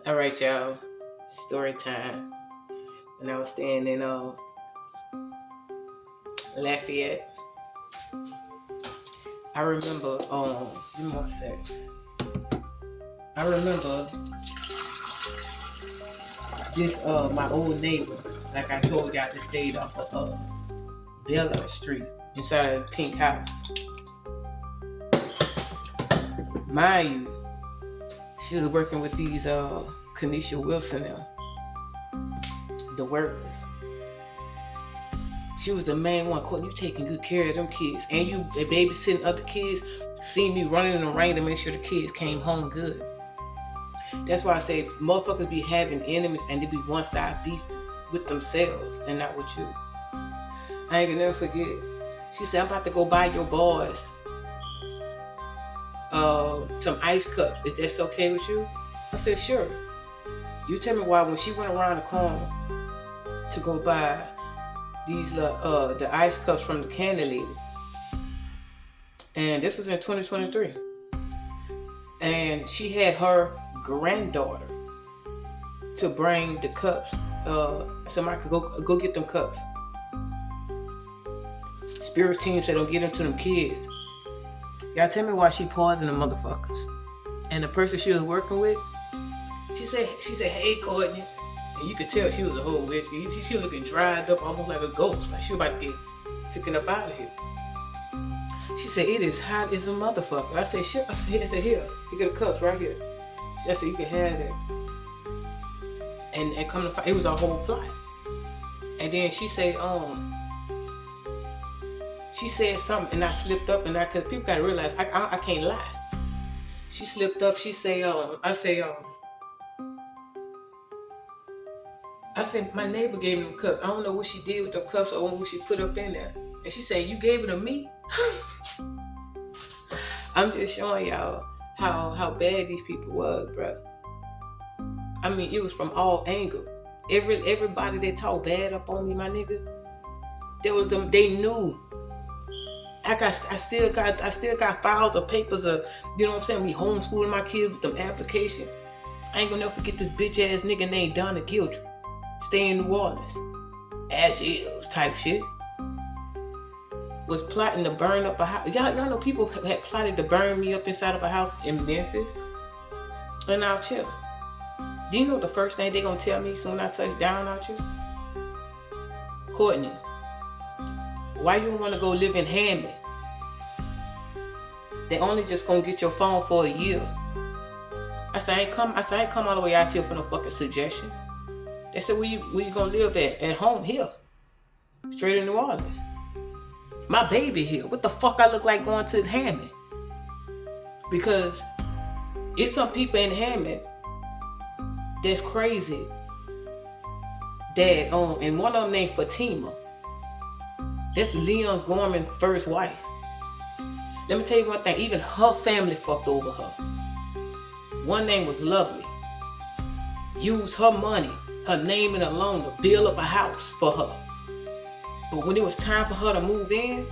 All right, y'all. Story time. When I was staying in Lafayette, I remember. Give me one sec. I remember this my old neighbor. Like I told y'all, that stayed off of Bella Street inside of the pink house. Mind you, she was working with these Kanisha Wilson them, the workers. She was the main one. Courtney, you taking good care of them kids, and you babysitting other kids. Seen me running in the rain to make sure the kids came home good. That's why I say motherfuckers be having enemies and they be one side beef with themselves and not with you. I ain't gonna never forget. She said, I'm about to go buy your boys some ice cups. Is that okay with you? I said, sure. You tell me why when she went around the corner to go buy these the ice cups from the candy lady. And this was in 2023. And she had her granddaughter to bring the cups. Somebody could go get them cups. Spirit team said don't get them to them kids. Y'all tell me why she pausing the motherfuckers. And the person she was working with, she said, hey Courtney. And you could tell she was a whole witch. She was looking dried up, almost like a ghost. Like she was about to get taken up out of here. She said, it is hot as a motherfucker. I said, shit. I said, here. You get the cups right here. I said, you can have that. And come to find, it was a whole plot. And then she said something, and I slipped up, and cause people gotta realize I can't lie. She slipped up. She say, I said, my neighbor gave me them cups. I don't know what she did with them cups or what she put up in there. And she said, you gave it to me? I'm just showing y'all how bad these people was, bro. I mean, it was from all angles. Everybody that talked bad up on me, my nigga, there was them. They knew. I still got files of papers of, you know what I'm saying, me homeschooling my kids with them applications. I ain't gonna never forget this bitch ass nigga named Donna Gildry, staying in New Orleans, Agiles type shit. Was plotting to burn up a house. Y'all know people had plotted to burn me up inside of a house in Memphis. And I'll chill. Do you know the first thing they gonna tell me soon I touch down out you? Courtney, why you wanna go live in Hammond? They only just gonna get your phone for a year. I said, I ain't come all the way out here for no fucking suggestion. They said, where you gonna live at? At home here. Straight in New Orleans. My baby here. What the fuck I look like going to Hammond? Because it's some people in Hammond that's crazy. That and one of them named Fatima. That's Leon's Gorman first wife. Let me tell you one thing. Even her family fucked over her. One name was Lovely. Used her money, her name and alone, to build up a house for her. But when it was time for her to move in,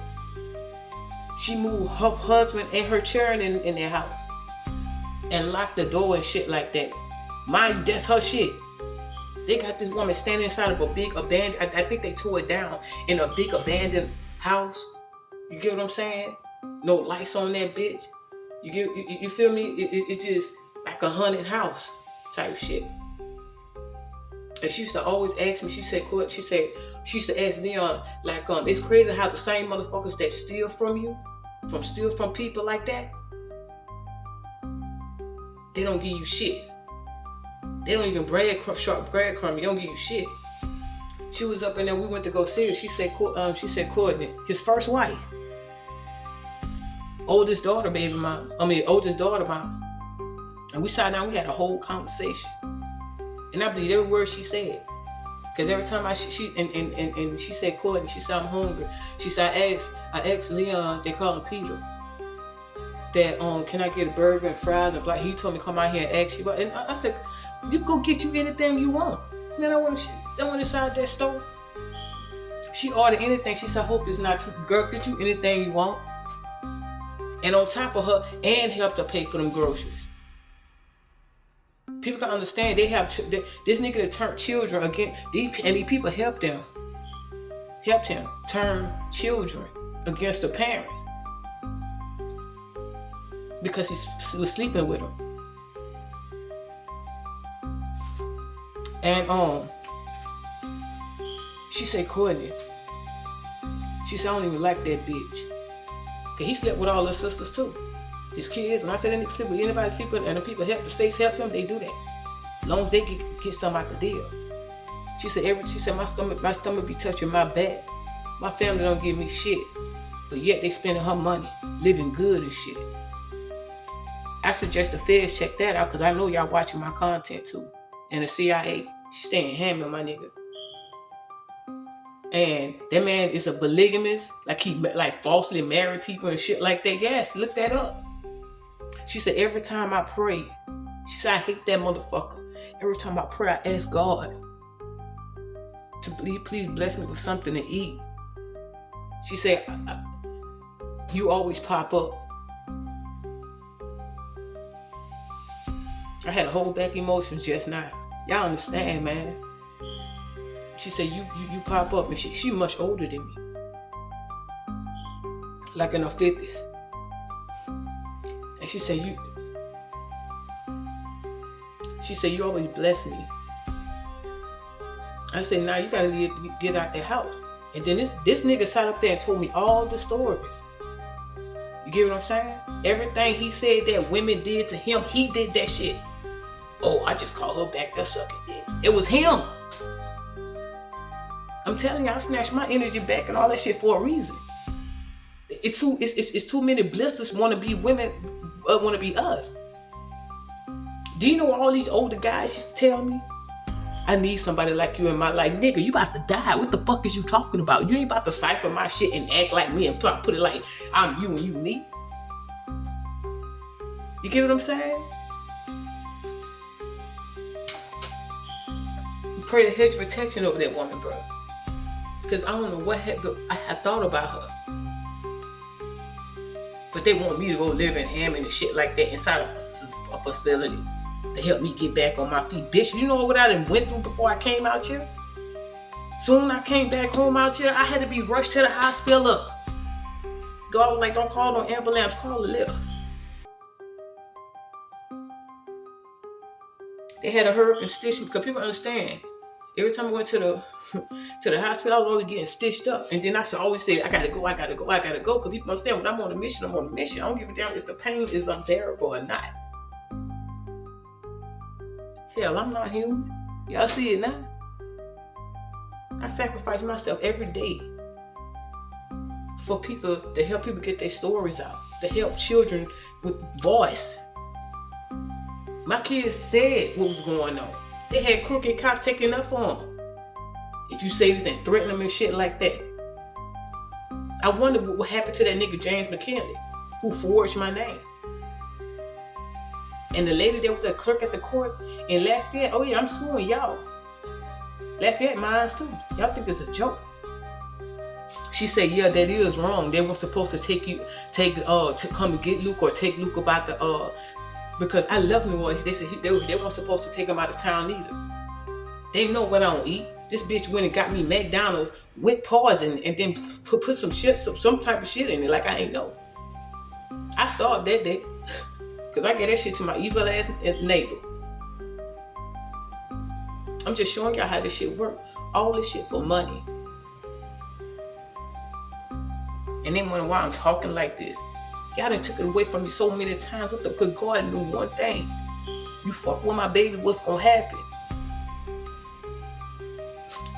she moved her husband and her children in their house and locked the door and shit like that. Mind you, that's her shit. They got this woman standing inside of a big abandoned, I think they tore it down, in a big abandoned house. You get what I'm saying? No lights on that bitch. You feel me? It's just like a haunted house type shit. And she used to always ask me, she used to ask Leon, like, it's crazy how the same motherfuckers that steal from people like that, they don't give you shit. They don't even sharp breadcrumb. They don't give you shit. She was up in there, we went to go see her. She said Courtney, his first wife, oldest daughter mom. And we sat down, we had a whole conversation. And I believe every word she said. Because every time she said, Courtney, she said, I'm hungry. She said, I asked Leon, they call him Peter, that, can I get a burger and fries and blah. He told me come out here and ask you. And I said, you go get you anything you want. And then I went inside that store. She ordered anything. She said, I hope it's not too, girl, get you anything you want. And on top of her, and helped her pay for them groceries. People can understand they have this nigga that turned children again. These people helped him turn children against the parents because he was sleeping with them. And she said, Courtney, she said, I don't even like that bitch. Cause he slept with all his sisters too. His kids, when I said any sleep with anybody sleep with, and the people help, the states help him, they do that. As long as they get something out the deal. She said my stomach be touching my back. My family don't give me shit. But yet they spending her money, living good and shit. I suggest the feds check that out because I know y'all watching my content too. And the CIA, she staying hammering my nigga. And that man is a polygamist, like he falsely married people and shit like that. Yes, look that up. She said, every time I pray, she said, I hate that motherfucker. Every time I pray, I ask God to please bless me with something to eat. She said, you always pop up. I had to hold back emotions just now. Y'all understand, man. She said, you pop up, and she much older than me. Like in her 50s. And she said, you always bless me. I said, nah, you gotta get out the house. And then this nigga sat up there and told me all the stories. You get what I'm saying? Everything he said that women did to him, he did that shit. Oh, I just called her back there sucking dick. It was him. I'm telling you, I snatched my energy back and all that shit for a reason. It's too many blisters want to be women, want to be us. Do you know what all these older guys used to tell me? I need somebody like you in my life. Nigga, you about to die. What the fuck is you talking about? You ain't about to cipher my shit and act like me and put it like I'm you and you me. You get what I'm saying? You pray the hedge of protection over that woman, bro. Because I don't know what I thought about her. But they want me to go live in Hammond and shit like that inside of a facility to help me get back on my feet. Bitch, you know what I done went through before I came out here? Soon I came back home out here, I had to be rushed to the hospital. God was like, don't call no ambulance, call a lift. They had to hurry up and stitch me because people understand. Every time I went to the hospital, I was always getting stitched up. And then I always say, I gotta go. Because people understand when I'm on a mission, I'm on a mission. I don't give a damn if the pain is unbearable or not. Hell, I'm not human. Y'all see it now? I sacrifice myself every day for people, to help people get their stories out, to help children with voice. My kids said what was going on. They had crooked cops taking up on them. If you say this and threaten them and shit like that. I wonder what happened to that nigga James McKinley, who forged my name. And the lady that was a clerk at the court in Lafayette, oh yeah, I'm suing y'all. Lafayette mines too. Y'all think it's a joke. She said, yeah, that is wrong. They were supposed to to come and get Luke or take Luke about the, because I love New Orleans. They said they weren't supposed to take him out of town either. They know what I don't eat. This bitch went and got me McDonald's with poison and then put some shit, some type of shit in it like I ain't know. I starved that day because I gave that shit to my evil ass neighbor. I'm just showing y'all how this shit work. All this shit for money. And then wonder why I'm talking like this. Y'all done took it away from me so many times. Because God knew one thing. You fuck with my baby, what's gonna happen?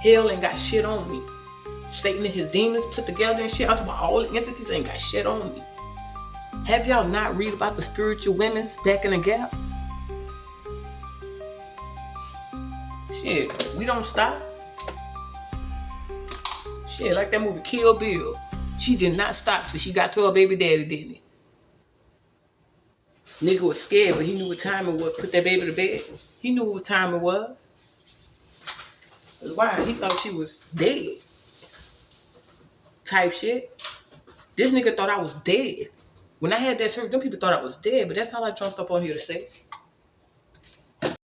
Hell ain't got shit on me. Satan and his demons put together and shit. I'm talking about all the entities ain't got shit on me. Have y'all not read about the spiritual women's back in the gap? Shit, we don't stop. Shit, like that movie Kill Bill. She did not stop till she got to her baby daddy, didn't he? Nigga was scared, but he knew what time it was. Put that baby to bed. He knew what time it was. That's why he thought she was dead. Type shit. This nigga thought I was dead. When I had that surgery, them people thought I was dead, but that's all I jumped up on here to say.